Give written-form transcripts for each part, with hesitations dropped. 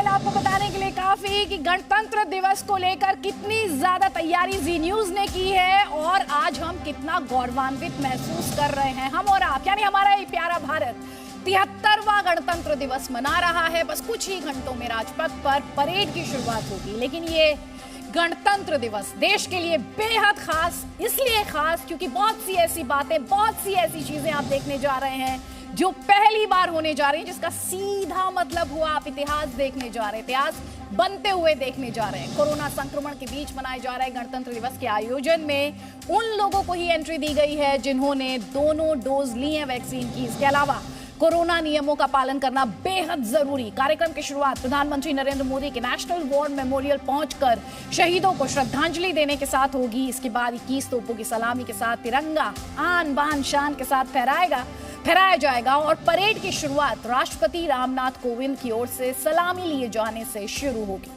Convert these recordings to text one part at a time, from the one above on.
Detail आपको बताने के लिए काफी कि गणतंत्र दिवस को लेकर कितनी ज्यादा तैयारी जी न्यूज ने की है और आज हम कितना गौरवान्वित महसूस कर रहे हैं, हम और आप, यानी हमारा ये प्यारा भारत 73वां गणतंत्र दिवस मना रहा है। बस कुछ ही घंटों में राजपथ पर परेड की शुरुआत होगी, लेकिन ये गणतंत्र दिवस देश के लिए बेहद खास, इसलिए खास क्योंकि बहुत सी ऐसी बातें, बहुत सी ऐसी चीजें आप देखने जा रहे हैं जो पहली बार होने जा रही है, जिसका सीधा मतलब हुआ आप इतिहास देखने जा रहे हैं, इतिहास बनते हुए देखने जा रहे हैं। कोरोना संक्रमण के बीच मनाए जा रहे गणतंत्र दिवस के आयोजन में उन लोगों को ही एंट्री दी गई है जिन्होंने दोनों डोज ली है वैक्सीन की। इसके अलावा कोरोना नियमों का पालन करना बेहद जरूरी। कार्यक्रम की शुरुआत प्रधानमंत्री नरेंद्र मोदी के नेशनल वॉर मेमोरियल पहुंचकर शहीदों को श्रद्धांजलि देने के साथ होगी। इसके बाद 21 तोपों की सलामी के साथ तिरंगा आन बान शान के साथ फहराया जाएगा और परेड की शुरुआत राष्ट्रपति रामनाथ कोविंद की ओर से सलामी लिए जाने से शुरू होगी।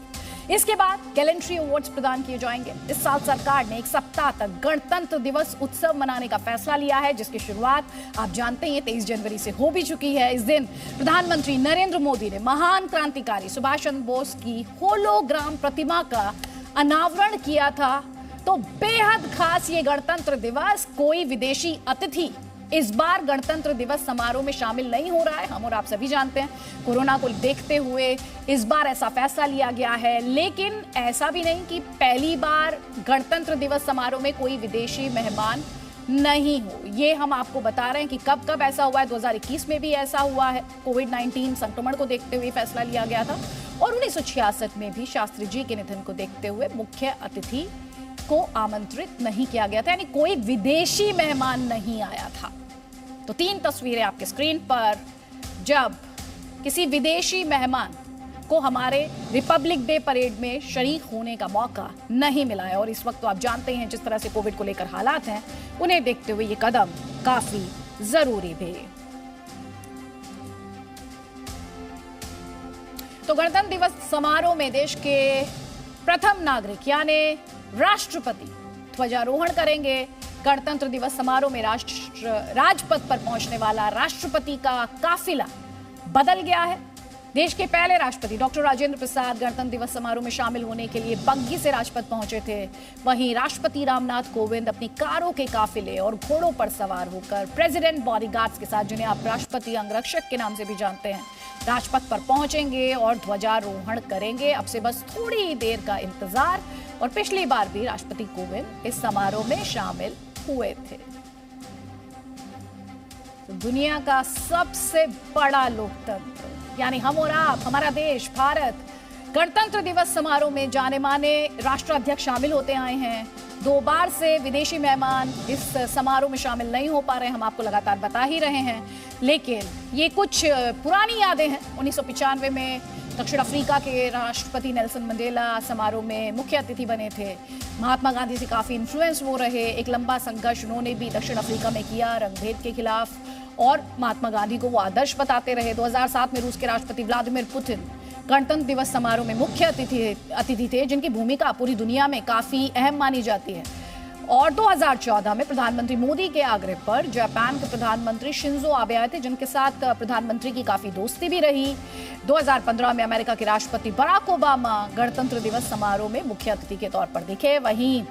इसके बाद गैलेंट्री अवार्ड्स प्रदान किए जाएंगे। इस साल सरकार ने एक सप्ताह तक गणतंत्र दिवस उत्सव मनाने का फैसला लिया है, जिसकी शुरुआत आप जानते हैं 23 जनवरी से हो भी चुकी है। इस दिन प्रधानमंत्री नरेंद्र मोदी ने महान क्रांतिकारी सुभाष चंद्र बोस की होलोग्राम प्रतिमा का अनावरण किया था। तो बेहद खास ये गणतंत्र दिवस, कोई विदेशी अतिथि इस बार गणतंत्र दिवस समारोह में शामिल नहीं हो रहा है। हम और आप सभी जानते हैं कोरोना को देखते हुए इस बार ऐसा फैसला लिया गया है, लेकिन ऐसा भी नहीं कि पहली बार गणतंत्र दिवस समारोह में कोई विदेशी मेहमान नहीं हो। ये हम आपको बता रहे हैं कि कब कब ऐसा हुआ है। 2021 में भी ऐसा हुआ है, कोविड-19 संक्रमण को देखते हुए फैसला लिया गया था और 1966 में भी शास्त्री जी के निधन को देखते हुए मुख्य अतिथि को आमंत्रित नहीं किया गया था, यानी कोई विदेशी मेहमान नहीं आया था। तो 3 तस्वीरें आपके स्क्रीन पर, जब किसी विदेशी मेहमान को हमारे रिपब्लिक डे परेड में शरीक होने का मौका नहीं मिला है। और इस वक्त तो आप जानते हैं जिस तरह से कोविड को लेकर हालात हैं, उन्हें देखते हुए ये कदम काफी जरूरी भी। तो गणतंत्र दिवस समारोह में देश के प्रथम नागरिक यानी राष्ट्रपति ध्वजारोहण करेंगे। गणतंत्र दिवस समारोह में राजपथ पर पहुंचने वाला राष्ट्रपति का काफिला बदल गया है। देश के पहले राष्ट्रपति डॉक्टर राजेंद्र प्रसाद गणतंत्र दिवस समारोह में शामिल होने के लिए बग्घी से राजपथ पहुंचे थे। वहीं राष्ट्रपति रामनाथ कोविंद अपनी कारों के काफिले और घोड़ों पर सवार होकर प्रेसिडेंट बॉडीगार्ड्स के साथ, जिन्हें आप राष्ट्रपति अंगरक्षक के नाम से भी जानते हैं, राजपथ पर पहुंचेंगे और ध्वजारोहण करेंगे। अब से बस थोड़ी देर का इंतजार। और पिछली बार भी राष्ट्रपति कोविंद इस समारोह में शामिल हुए थे। तो दुनिया का सबसे बड़ा लोकतंत्र यानी हम और आप, हमारा देश भारत, गणतंत्र दिवस समारोह में जाने माने राष्ट्राध्यक्ष शामिल होते आए हैं। 2 बार से विदेशी मेहमान इस समारोह में शामिल नहीं हो पा रहे हैं, हम आपको लगातार बता ही रहे हैं। लेकिन ये कुछ पुरानी यादें हैं। 1995 में दक्षिण अफ्रीका के राष्ट्रपति नेल्सन मंडेला समारोह में मुख्य अतिथि बने थे। महात्मा गांधी से काफी इन्फ्लुएंस वो रहे। एक लंबा संघर्ष उन्होंने भी दक्षिण अफ्रीका में किया रंगभेद के खिलाफ और महात्मा गांधी को वो आदर्श बताते रहे। 2007 में रूस के राष्ट्रपति व्लादिमीर पुतिन गणतंत्र दिवस समारोह में मुख्य अतिथि थे, जिनकी भूमिका पूरी दुनिया में काफी अहम मानी जाती है। और 2014 में प्रधानमंत्री मोदी के आग्रह पर जापान के प्रधानमंत्री शिंजो आबे आए थे, जिनके साथ प्रधानमंत्री की काफी दोस्ती भी रही। 2015 में अमेरिका के राष्ट्रपति बराक ओबामा गणतंत्र दिवस समारोह में मुख्य अतिथि के तौर पर दिखे। वहीं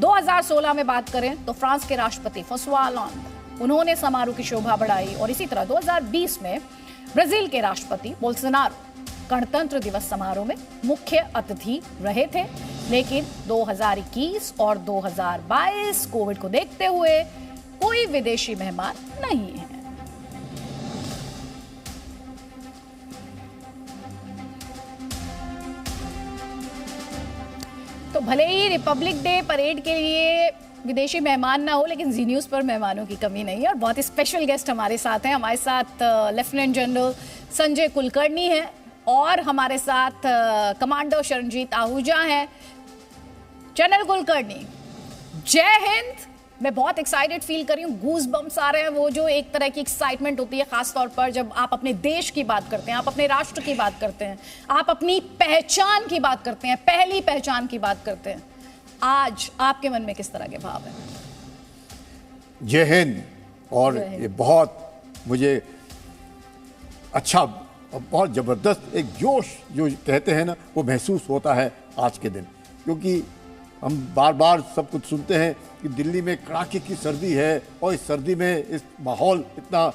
2016 में बात करें तो फ्रांस के राष्ट्रपति फ्रांसुआ होलांद, उन्होंने समारोह की शोभा बढ़ाई। और इसी तरह 2020 में ब्राजील के राष्ट्रपति बोल्सोनारो गणतंत्र दिवस समारोह में मुख्य अतिथि रहे थे। लेकिन 2021 और 2022 कोविड को देखते हुए कोई विदेशी मेहमान नहीं है। तो भले ही रिपब्लिक डे परेड के लिए विदेशी मेहमान ना हो, लेकिन जी न्यूज़ पर मेहमानों की कमी नहीं है और बहुत ही स्पेशल गेस्ट हमारे साथ हैं। हमारे साथ लेफ्टिनेंट जनरल संजय कुलकर्णी हैं और हमारे साथ कमांडो शरणजीत आहूजा हैं। जनरल कुलकर्णी, जय हिंद। मैं बहुत एक्साइटेड फील कर रही हूँ, गूज बम्स आ रहे हैं। वो जो एक तरह की एक्साइटमेंट होती है खास तौर पर जब आप अपने देश की बात करते हैं, आप अपने राष्ट्र की बात करते हैं, आप अपनी पहचान की बात करते हैं, पहली पहचान की बात करते हैं। आज आपके मन में किस तरह के भाव हैं? जय हिंद। और ये बहुत मुझे अच्छा बहुत ज़बरदस्त एक जोश जो कहते हैं ना वो महसूस होता है आज के दिन, क्योंकि हम बार बार सब कुछ सुनते हैं कि दिल्ली में कड़ाके की सर्दी है और इस सर्दी में इस माहौल इतना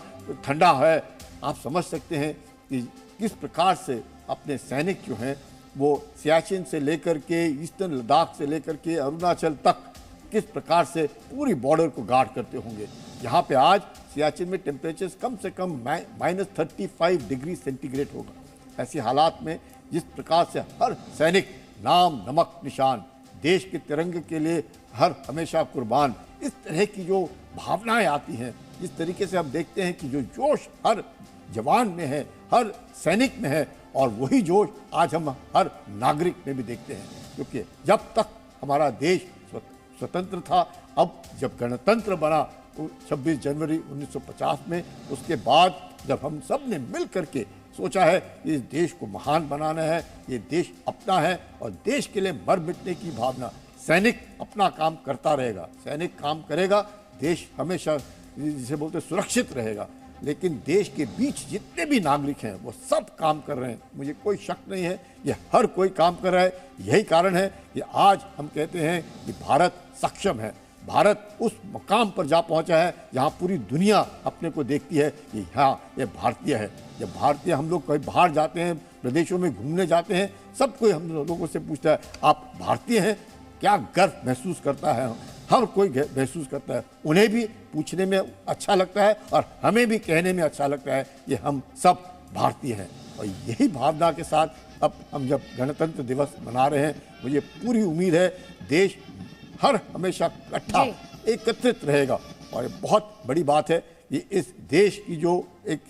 ठंडा है। आप समझ सकते हैं कि किस प्रकार से अपने सैनिक जो हैं वो सियाचिन से लेकर के ईस्टर्न लद्दाख से लेकर के अरुणाचल तक किस प्रकार से पूरी बॉर्डर को गार्ड करते होंगे। यहाँ पे आज सियाचिन में टेम्परेचर कम से कम -35 डिग्री सेंटीग्रेड होगा। ऐसी हालात में जिस प्रकार से हर सैनिक नाम नमक निशान देश के तिरंगे के लिए हर हमेशा कुर्बान, इस तरह की जो भावनाएं आती हैं, जिस तरीके से हम देखते हैं कि जो जोश हर जवान में है, हर सैनिक में है, और वही जोश आज हम हर नागरिक में भी देखते हैं। क्योंकि जब तक हमारा देश स्वतंत्र था, अब जब गणतंत्र बना 26 जनवरी 1950 में, उसके बाद जब हम सब ने मिल करके सोचा है कि इस देश को महान बनाना है, ये देश अपना है और देश के लिए मर मिटने की भावना, सैनिक अपना काम करता रहेगा, सैनिक काम करेगा, देश हमेशा जिसे बोलते सुरक्षित रहेगा। लेकिन देश के बीच जितने भी नागरिक हैं वो सब काम कर रहे हैं, मुझे कोई शक नहीं है, ये हर कोई काम कर रहा है। यही कारण है कि आज हम कहते हैं कि भारत सक्षम है, भारत उस मकाम पर जा पहुंचा है जहां पूरी दुनिया अपने को देखती है कि हाँ ये भारतीय है। जब भारतीय हम लोग कहीं बाहर जाते हैं, प्रदेशों में घूमने जाते हैं, सब कोई हम लोगों से पूछता है आप भारतीय हैं, क्या गर्व महसूस करता है, हर कोई महसूस करता है। उन्हें भी पूछने में अच्छा लगता है और हमें भी कहने में अच्छा लगता है कि हम सब भारतीय हैं। और यही भावना के साथ अब हम जब गणतंत्र दिवस मना रहे हैं, मुझे पूरी उम्मीद है देश हर हमेशा इकट्ठा एकत्रित रहेगा। और ये बहुत बड़ी बात है कि इस देश की जो एक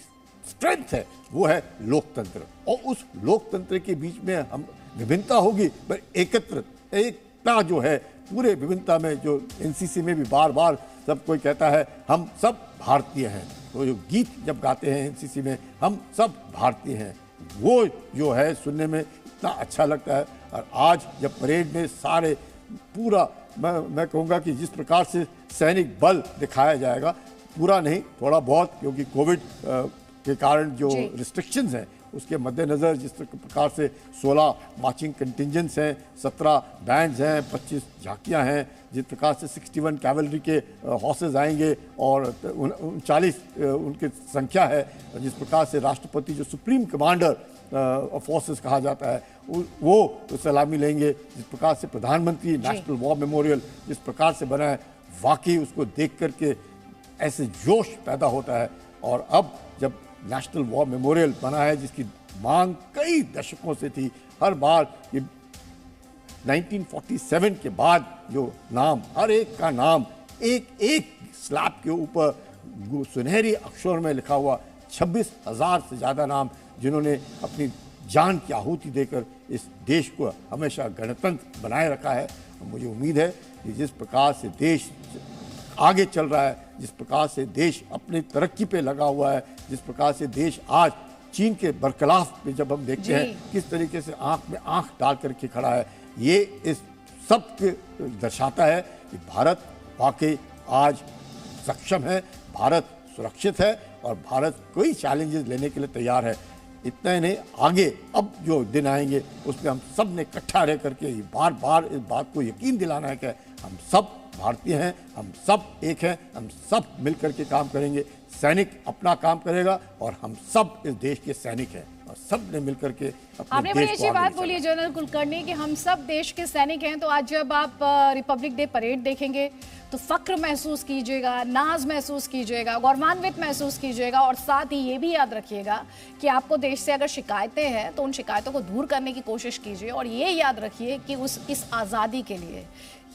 स्ट्रेंथ है वो है लोकतंत्र, और उस लोकतंत्र के बीच में हम विभिन्नता होगी पर एकता जो है पूरे विभिन्नता में, जो एनसीसी में भी बार बार सब कोई कहता है हम सब भारतीय हैं, तो जो गीत जब गाते हैं एनसीसी में हम सब भारतीय हैं, वो जो है सुनने में इतना अच्छा लगता है। और आज जब परेड में सारे पूरा मैं कहूँगा कि जिस प्रकार से सैनिक बल दिखाया जाएगा, पूरा नहीं थोड़ा बहुत, क्योंकि कोविड के कारण जो रिस्ट्रिक्शंस हैं उसके मद्देनज़र जिस प्रकार से 16 मार्चिंग कंटिजेंट्स हैं, 17 बैंड्स हैं, 25 झांकियाँ हैं, जिस प्रकार से 61 कैवलरी के हॉर्सेस आएंगे और 39 उनकी संख्या है, जिस प्रकार से राष्ट्रपति जो सुप्रीम कमांडर फोर्सेस कहा जाता है वो सलामी लेंगे, जिस प्रकार से प्रधानमंत्री नेशनल वॉर मेमोरियल जिस प्रकार से बना है, वाकई उसको देख करके ऐसे जोश पैदा होता है। और अब जब नेशनल वॉर मेमोरियल बना है जिसकी मांग कई दशकों से थी, हर बार ये 1947 के बाद जो नाम, हर एक का नाम एक एक स्लैब के ऊपर सुनहरी अक्षर में लिखा हुआ, 26,000 से ज़्यादा नाम जिन्होंने अपनी जान की आहुति देकर इस देश को हमेशा गणतंत्र बनाए रखा है। मुझे उम्मीद है कि जिस प्रकार से देश आगे चल रहा है, जिस प्रकार से देश अपनी तरक्की पे लगा हुआ है, जिस प्रकार से देश आज चीन के बरखिलाफ में जब हम देखते हैं किस तरीके से आंख में आंख डाल करके खड़ा है, ये इस सब के दर्शाता है कि भारत वाकई आज सक्षम है, भारत सुरक्षित है और भारत कोई चैलेंजेस लेने के लिए तैयार है। इतना ही नहीं, आगे अब जो दिन आएंगे उसमें हम सब ने इकट्ठा रह करके बार बार इस बात को यकीन दिलाना है कि हम सब भारतीय हैं, हम सब एक हैं, हम सब मिलकर के काम करेंगे, सैनिक अपना काम करेगा और हम सब इस देश के सैनिक हैं और सब ने मिलकर के आपने बड़ी अच्छी बात बोली जनरल कुलकर्णी कि हम सब देश के सैनिक हैं। तो आज जब आप रिपब्लिक डे परेड देखेंगे तो फक्र महसूस कीजिएगा, नाज महसूस कीजिएगा, गौरवान्वित महसूस कीजिएगा, और साथ ही ये भी याद रखिएगा कि आपको देश से अगर शिकायतें हैं तो उन शिकायतों को दूर करने की कोशिश कीजिए। और ये याद रखिए कि इस आज़ादी के लिए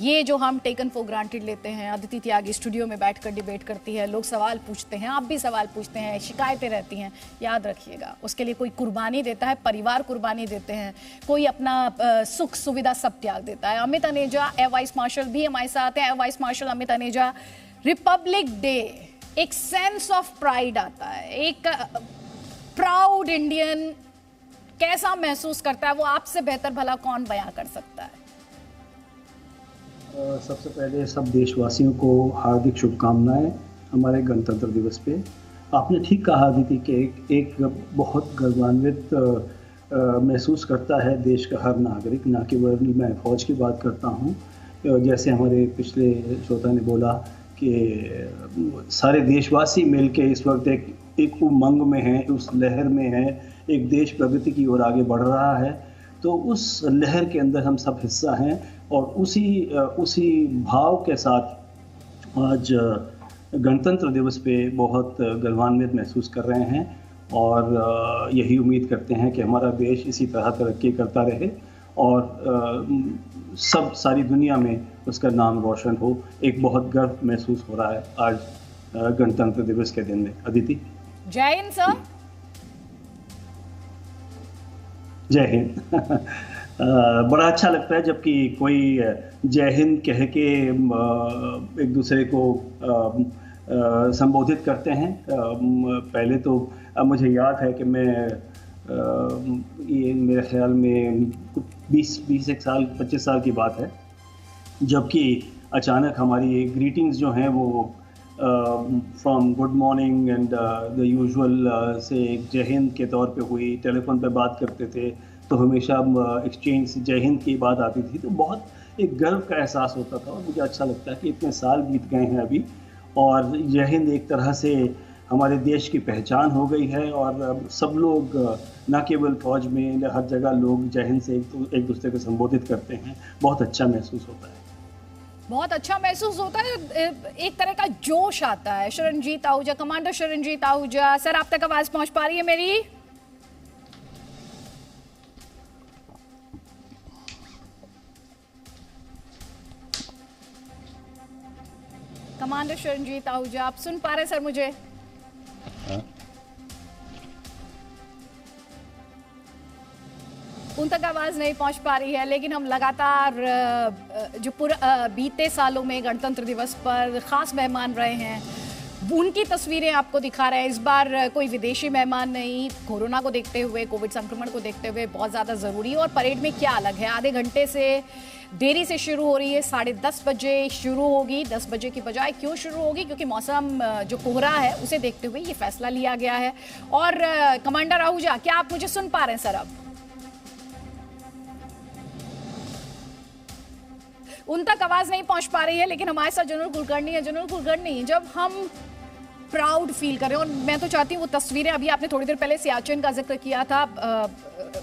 ये जो हम टेकन फॉर ग्रांटेड लेते हैं, अदिति त्यागी स्टूडियो में बैठकर डिबेट करती है, लोग सवाल पूछते हैं, आप भी सवाल पूछते हैं, शिकायतें रहती हैं, याद रखिएगा उसके लिए कोई कुर्बानी देता है, परिवार कुर्बानी देते हैं, कोई अपना सुख सुविधा सब त्याग देता है। Amit Aneja air vice marshal भी हमारे साथ हैं। Air vice marshal Amit Aneja, Republic day एक सेंस ऑफ प्राइड आता है, एक प्राउड इंडियन कैसा महसूस करता है वो आपसे बेहतर भला कौन बयां कर सकता है। सबसे पहले सब देशवासियों को हार्दिक शुभकामनाएं हमारे गणतंत्र दिवस पे। आपने ठीक कहा अदिति कि एक बहुत गौरवान्वित महसूस करता है देश का हर नागरिक, ना केवल मैं फौज की बात करता हूँ। जैसे हमारे पिछले श्रोता ने बोला कि सारे देशवासी मिलके इस वक्त एक उमंग में हैं, उस लहर में हैं, एक देश प्रगति की ओर आगे बढ़ रहा है। तो उस लहर के अंदर हम सब हिस्सा हैं और उसी भाव के साथ आज गणतंत्र दिवस पे बहुत गौरवान्वित महसूस कर रहे हैं और यही उम्मीद करते हैं कि हमारा देश इसी तरह तरक्की करता रहे और सारी दुनिया में उसका नाम रोशन हो। एक बहुत गर्व महसूस हो रहा है आज गणतंत्र दिवस के दिन में। अदिति, जय हिंद सर। जय हिंद। बड़ा अच्छा लगता है जबकि कोई जय हिंद कह के एक दूसरे को संबोधित करते हैं। पहले तो मुझे याद है कि मैं ये मेरे ख्याल में 20 साल 25 साल की बात है, जबकि अचानक हमारी ग्रीटिंग्स जो हैं वो from good morning and the usual से जय हिंद के तौर पे हुई। टेलीफोन पे बात करते थे तो हमेशा एक्सचेंज जय हिंद की बात आती थी, तो बहुत एक गर्व का एहसास होता था। और मुझे अच्छा लगता है कि इतने साल बीत गए हैं अभी और जय हिंद एक तरह से हमारे देश की पहचान हो गई है और सब लोग न केवल फौज में, हर जगह लोग जय हिंद से एक दूसरे को संबोधित करते हैं। बहुत अच्छा महसूस होता है, बहुत अच्छा महसूस होता है, एक तरह का जोश आता है। शरणजीत आहूजा, कमांडर शरणजीत आहूजा सर, आप तक आवाज पहुंच पा रही है मेरी? कमांडर शरणजीत आहूजा, आप सुन पा रहे सर मुझे? उन तक आवाज नहीं पहुंच पा रही है, लेकिन हम लगातार जो बीते सालों में गणतंत्र दिवस पर खास मेहमान रहे हैं उनकी तस्वीरें आपको दिखा रहे हैं। इस बार कोई विदेशी मेहमान नहीं, कोरोना को देखते हुए, कोविड संक्रमण को देखते हुए बहुत ज़्यादा ज़रूरी है। और परेड में क्या अलग है, आधे घंटे से देरी से शुरू हो रही है, 10:30 बजे शुरू होगी। 10 बजे की बजाय क्यों शुरू होगी? क्योंकि मौसम जो कोहरा है उसे देखते हुए ये फैसला लिया गया है। और कमांडर आहूजा, क्या आप मुझे सुन पा रहे हैं सर? अब उन तक आवाज नहीं पहुंच पा रही है, लेकिन हमारे साथ जनरल कुलकर्णी है। जनरल कुलकर्णी, जब हम प्राउड फील कर रहे हैं, और मैं तो चाहती हूँ वो तस्वीरें, अभी आपने थोड़ी देर पहले सियाचिन का जिक्र किया था,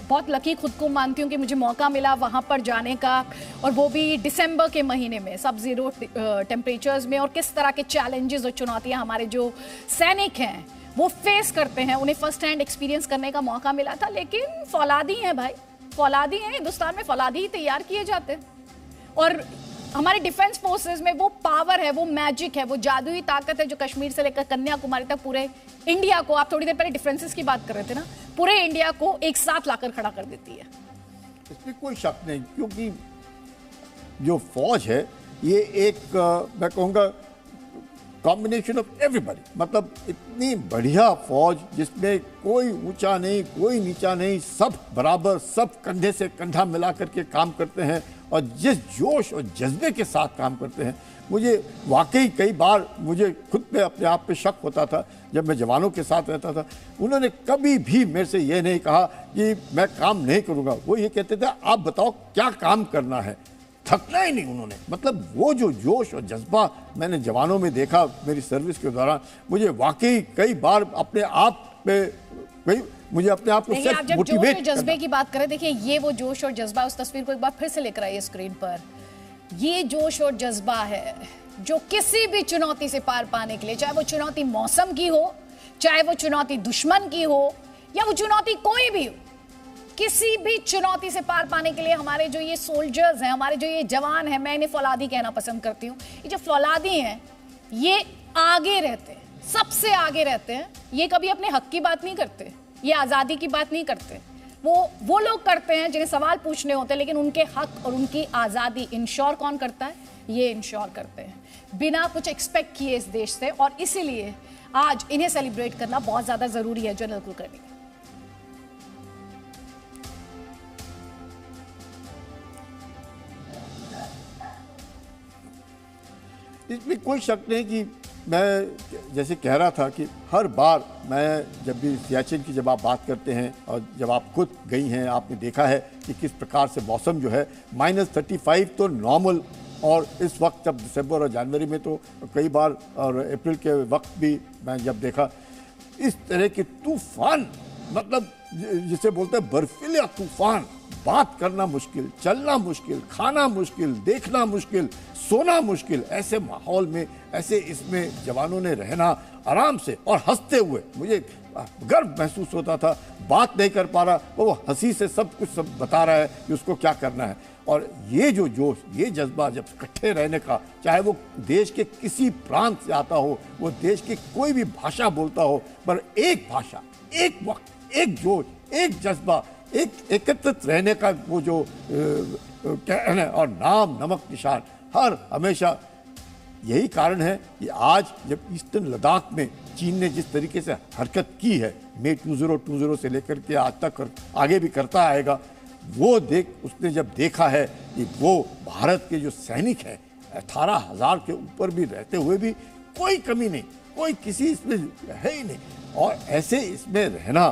बहुत लकी खुद को मानती हूँ कि मुझे मौका मिला वहाँ पर जाने का, और वो भी दिसंबर के महीने में सब जीरो टेम्परेचर्स में। और किस तरह के चैलेंजेस और चुनौतियाँ हमारे जो सैनिक हैं वो फेस करते हैं, उन्हें फर्स्ट हैंड एक्सपीरियंस करने का मौका मिला था। लेकिन फौलादी हैं भाई, फौलादी हैं, हिंदुस्तान में फौलादी ही तैयार किए जाते हैं। और हमारे डिफेंस फोर्सेस में वो पावर है, वो मैजिक है, वो जादुई ताकत है जो कश्मीर से लेकर कन्याकुमारी तक पूरे इंडिया को, आप थोड़ी देर पहले डिफरेंसेस की बात कर रहे थे ना, पूरे इंडिया को एक साथ लाकर खड़ा कर देती है। इसमें कोई शक नहीं, क्योंकि जो फौज है ये एक मैं कहूँगा कॉम्बिनेशन ऑफ एवरीबॉडी, मतलब इतनी बढ़िया फौज जिसमें कोई ऊंचा नहीं, कोई नीचा नहीं, सब बराबर, सब कंधे से कंधा मिला करके काम करते हैं और जिस जोश और जज्बे के साथ काम करते हैं। मुझे वाकई कई बार मुझे खुद पे अपने आप पे शक होता था जब मैं जवानों के साथ रहता था। उन्होंने कभी भी मेरे से ये नहीं कहा कि मैं काम नहीं करूँगा, वो ये कहते थे आप बताओ क्या काम करना है, थकना ही नहीं उन्होंने। मतलब वो जो जोश और जज्बा मैंने जवानों में देखा मेरी सर्विस के दौरान, मुझे वाकई कई बार अपने आप पे मुझे अपने आप को सेल्फ मोटिवेट करना। जज्बे की बात करें, देखिए ये वो जोश और जज्बा, उस तस्वीर को एक बार फिर से लेकर आइए स्क्रीन पर। ये जोश और जज्बा है जो किसी भी चुनौती से पार पाने के लिए, चाहे वो चुनौती मौसम की हो, चाहे वो चुनौती दुश्मन की हो, या वो चुनौती कोई भी हो, किसी भी चुनौती से पार पाने के लिए हमारे जो ये सोल्जर्स हैं, हमारे जो ये जवान हैं, मैं इन्हें फौलादी कहना पसंद करती हूँ, ये जो फौलादी हैं ये आगे रहते हैं, सबसे आगे रहते हैं। ये कभी अपने हक की बात नहीं करते, ये आज़ादी की बात नहीं करते। वो लोग करते हैं जिन्हें सवाल पूछने होते हैं, लेकिन उनके हक और उनकी आज़ादी इंश्योर कौन करता है? ये इंश्योर करते हैं बिना कुछ एक्सपेक्ट किए इस देश से। और इसीलिए आज इन्हें सेलिब्रेट करना बहुत ज़्यादा ज़रूरी है। जनरल कुलकर्णी, इसमें कोई शक नहीं कि मैं जैसे कह रहा था कि हर बार मैं जब भी सियाचिन की जब आप बात करते हैं और जब आप खुद गई हैं, आपने देखा है कि किस प्रकार से मौसम जो है -35 तो नॉर्मल, और इस वक्त जब दिसंबर और जनवरी में तो कई बार और अप्रैल के वक्त भी मैं जब देखा इस तरह के तूफान, मतलब जिसे बोलते हैं बर्फीला तूफान, बात करना मुश्किल, चलना मुश्किल, खाना मुश्किल, देखना मुश्किल, सोना मुश्किल, ऐसे माहौल में, ऐसे इसमें जवानों ने रहना आराम से और हंसते हुए, मुझे गर्व महसूस होता था। बात नहीं कर पा रहा, वो हंसी से सब कुछ सब बता रहा है कि उसको क्या करना है। और ये जो जोश, ये जज्बा जब इकट्ठे रहने का, चाहे वो देश के किसी प्रांत से आता हो, वो देश की कोई भी भाषा बोलता हो, पर एक भाषा, एक वक्त, एक जोश, एक जज्बा, एक एकत्रित रहने का वो जो कहना और नाम नमक निशान हर हमेशा, यही कारण है कि आज जब ईस्टर्न लद्दाख में चीन ने जिस तरीके से हरकत की है, मई 2020 से लेकर के आज तक आगे भी करता आएगा, वो उसने जब देखा है कि वो भारत के जो सैनिक हैं 18,000 के ऊपर भी रहते हुए भी कोई कमी नहीं, कोई किसी इसमें है ही नहीं, और ऐसे इसमें रहना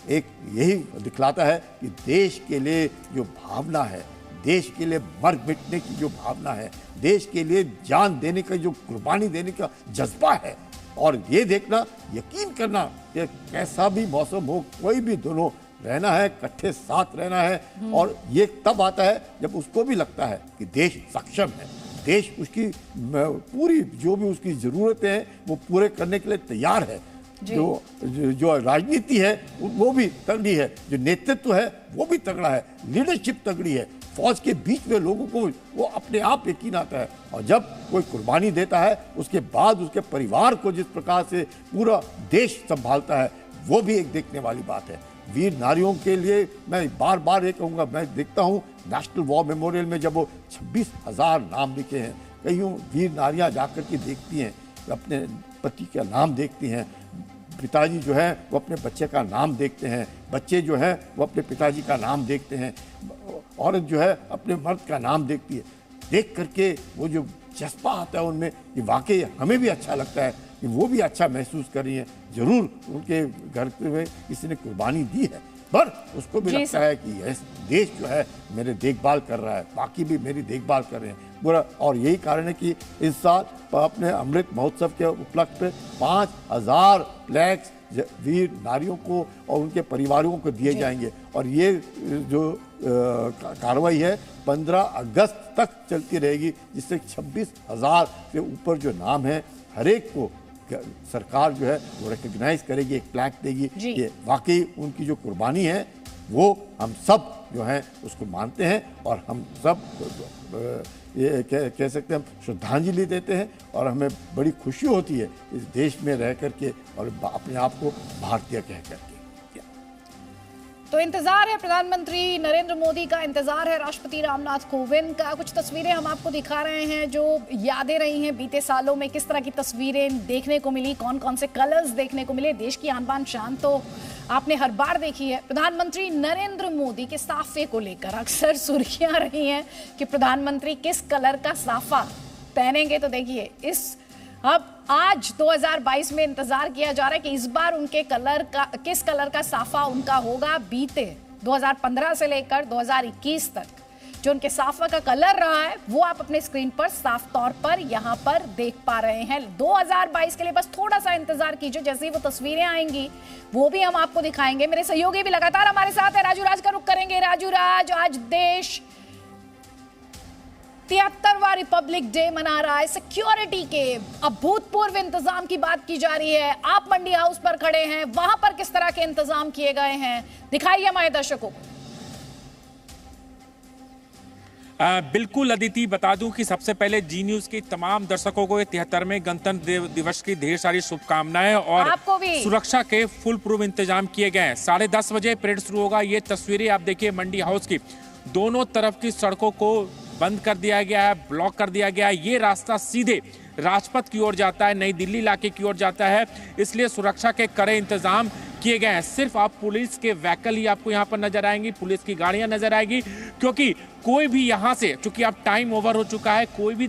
एक यही दिखलाता है कि देश के लिए जो भावना है, देश के लिए मर मिटने की जो भावना है, देश के लिए जान देने का जो कुर्बानी देने का जज्बा है, और ये देखना, यकीन करना कि कैसा भी मौसम हो, कोई भी दोनों रहना है, इकट्ठे साथ रहना है। और ये तब आता है जब उसको भी लगता है कि देश सक्षम है, देश उसकी पूरी जो भी उसकी ज़रूरतें हैं वो पूरे करने के लिए तैयार है। जो राजनीति है वो भी तगड़ी है, जो नेतृत्व है वो भी तगड़ा है, लीडरशिप तगड़ी है, फौज के बीच में लोगों को वो अपने आप यकीन आता है। और जब कोई कुर्बानी देता है उसके बाद उसके परिवार को जिस प्रकार से पूरा देश संभालता है, वो भी एक देखने वाली बात है। वीर नारियों के लिए मैं बार बार ये कहूँगा, मैं देखता हूँ नेशनल वॉर मेमोरियल में जब वो 26,000 नाम लिखे हैं, कईयों वीर नारियाँ जाकर के देखती हैं, अपने पति का नाम देखती हैं, पिताजी जो है वो अपने बच्चे का नाम देखते हैं, बच्चे जो है वो अपने पिताजी का नाम देखते हैं, औरत जो है अपने मर्द का नाम देखती है। देख करके वो जो जज्बा आता है उनमें, कि वाकई हमें भी अच्छा लगता है कि वो भी अच्छा महसूस कर रही हैं। जरूर उनके घर में किसी ने कुर्बानी दी है, पर उसको भी लगता है कि यह देश जो है मेरे देखभाल कर रहा है, बाकी भी मेरी देखभाल कर रहे हैं पूरा। और यही कारण है कि इस साल अपने अमृत महोत्सव के उपलक्ष्य पे 5,000 फ्लैग्स वीर नारियों को और उनके परिवारों को दिए जाएंगे। और ये जो कार्रवाई है 15 अगस्त तक चलती रहेगी, जिससे 26,000 से ऊपर जो नाम है हर एक को सरकार जो है वो रिकग्नाइज करेगी, एक प्लैक देगी कि वाकई उनकी जो कुर्बानी है वो हम सब जो है उसको मानते हैं, और हम सब ये कह सकते हैं हम श्रद्धांजलि देते हैं, और हमें बड़ी खुशी होती है इस देश में रह करके और अपने आप को भारतीय कह करके। तो इंतजार है प्रधानमंत्री नरेंद्र मोदी का, इंतजार है राष्ट्रपति रामनाथ कोविंद का। कुछ तस्वीरें हम आपको दिखा रहे हैं जो यादें रही हैं बीते सालों में, किस तरह की तस्वीरें देखने को मिली, कौन कौन से कलर्स देखने को मिले। देश की आन बान शान तो आपने हर बार देखी है। प्रधानमंत्री नरेंद्र मोदी के साफे को लेकर अक्सर सुर्खियां रही हैं कि प्रधानमंत्री किस कलर का साफा पहनेंगे। तो देखिए अब आज 2022 में इंतजार किया जा रहा है कि इस बार उनके किस कलर का साफा उनका होगा। बीते 2015 से लेकर 2021 तक जो उनके साफा का कलर रहा है वो आप अपने स्क्रीन पर साफ तौर पर यहाँ पर देख पा रहे हैं। 2022 के लिए बस थोड़ा सा इंतजार कीजिए, जैसे ही वो तस्वीरें आएंगी वो भी हम आपको दिखाएंगे। मेरे सहयोगी भी लगातार हमारे साथ है, राजू राज का रुख करेंगे। राजू राज, आज देश 73वां रिपब्लिक डे मना रहा है। सिक्योरिटी के अभूतपूर्व इंतजाम की बात की जा रही है। आप मंडी हाउस पर खड़े हैं, वहां पर किस तरह के इंतजाम किए गए हैं, दिखाइए हमारे दर्शकों को। बिल्कुल अदिति, बता दूं कि सबसे पहले जी न्यूज के तमाम दर्शकों को 73वें गणतंत्र दिवस की ढेर सारी शुभकामनाएं, और आपको भी। सुरक्षा के फुल प्रूफ इंतजाम किए गए हैं। 10:30 बजे परेड शुरू होगा। ये तस्वीरें आप देखिए मंडी हाउस की, दोनों तरफ की सड़कों को बंद कर दिया गया है, ब्लॉक कर दिया गया है। ये रास्ता सीधे राजपथ की ओर जाता है, नई दिल्ली इलाके की ओर जाता है, इसलिए सुरक्षा के कड़े इंतजाम किए गए हैं। सिर्फ आप पुलिस के व्हीकल ही आपको यहाँ पर नजर आएंगी, पुलिस की गाड़ियां नजर आएगी, क्योंकि कोई भी यहाँ से, चूंकि अब टाइम ओवर हो चुका है, कोई भी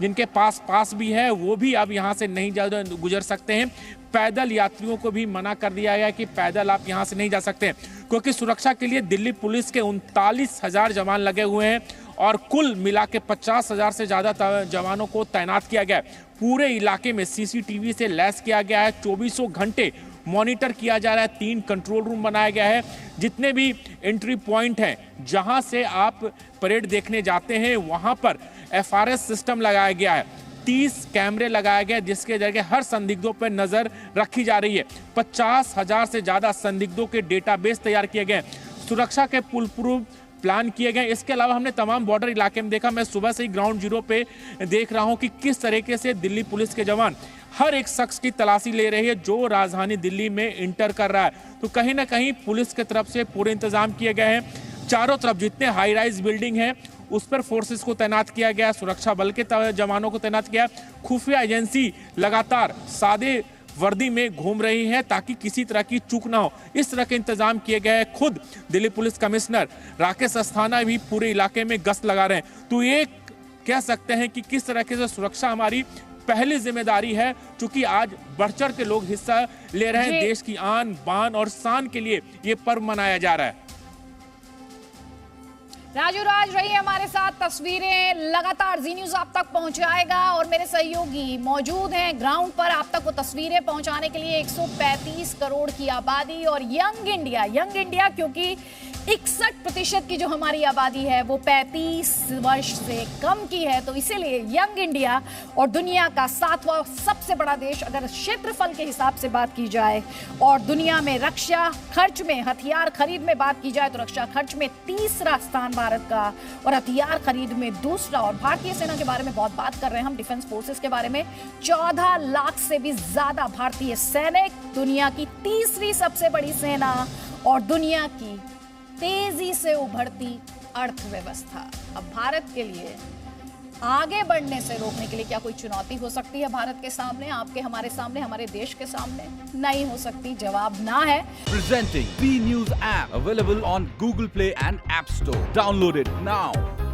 जिनके पास भी है वो भी अब यहाँ से नहीं गुजर सकते हैं। पैदल यात्रियों को भी मना कर दिया गया कि पैदल आप यहाँ से नहीं जा सकते, क्योंकि सुरक्षा के लिए दिल्ली पुलिस के 39,000 जवान लगे हुए हैं और कुल मिला के 50,000 से ज़्यादा जवानों को तैनात किया गया है। पूरे इलाके में सीसीटीवी से लैस किया गया है, 24 घंटे मॉनिटर किया जा रहा है। 3 कंट्रोल रूम बनाया गया है। जितने भी एंट्री पॉइंट हैं जहां से आप परेड देखने जाते हैं वहां पर FRS सिस्टम लगाया गया है। 30 कैमरे लगाए गए जिसके जरिए हर संदिग्धों पर नजर रखी जा रही है। 50,000 से ज्यादा संदिग्धों के डेटाबेस तैयार किए गए। सुरक्षा के फुल प्रूफ प्लान किए गए। इसके अलावा हमने तमाम बॉर्डर इलाके में देखा, मैं सुबह से ही ग्राउंड जीरो पे देख रहा हूं कि किस तरीके से दिल्ली पुलिस के जवान हर एक शख्स की तलाशी ले रही है जो राजधानी दिल्ली में इंटर कर रहा है। तो कहीं ना कहीं पुलिस की तरफ से पूरे इंतजाम किए गए हैं। चारों तरफ जितने हाई राइज बिल्डिंग हैं उस पर फोर्सेस को तैनात किया गया, सुरक्षा बल के जवानों को तैनात किया। खुफिया एजेंसी लगातार सादे वर्दी में घूम रही है ताकि किसी तरह की चूक ना हो। इस तरह के इंतजाम किए गए हैं। खुद दिल्ली पुलिस कमिश्नर राकेश अस्थाना भी पूरे इलाके में गश्त लगा रहे हैं। तो ये कह सकते हैं कि किस तरीके से सुरक्षा हमारी पहली जिम्मेदारी है, क्योंकि आज बढ़ चढ़ के लोग हिस्सा ले रहे हैं। देश की आन बान और शान के लिए ये पर्व मनाया जा रहा है। राजू राज रही हमारे साथ, तस्वीरें लगातार जी न्यूज आप तक पहुंचाएगा और मेरे सहयोगी मौजूद हैं ग्राउंड पर आप तक वो तस्वीरें पहुंचाने के लिए। 135 करोड़ की आबादी और यंग इंडिया क्योंकि 61% की जो हमारी आबादी है वो 35 वर्ष से कम की है, तो इसीलिए यंग इंडिया और दुनिया का 7वां सबसे बड़ा देश अगर क्षेत्रफल के हिसाब से बात की जाए और दुनिया में रक्षा खर्च में, हथियार खरीद में बात की जाए तो रक्षा खर्च में 3रा स्थान भारत का और हथियार खरीद में 2रा। और भारतीय सेना के बारे में बहुत बात कर रहे हैं हम, डिफेंस फोर्सेस के बारे में। 14 लाख से भी ज्यादा भारतीय सैनिक, दुनिया की 3री सबसे बड़ी सेना और दुनिया की तेजी से उभरती अर्थव्यवस्था। अब भारत के लिए आगे बढ़ने से रोकने के लिए क्या कोई चुनौती हो सकती है भारत के सामने, आपके, हमारे सामने, हमारे देश के सामने? नहीं हो सकती, जवाब ना है। Presenting B News app available on Google Play and App Store. Download it now.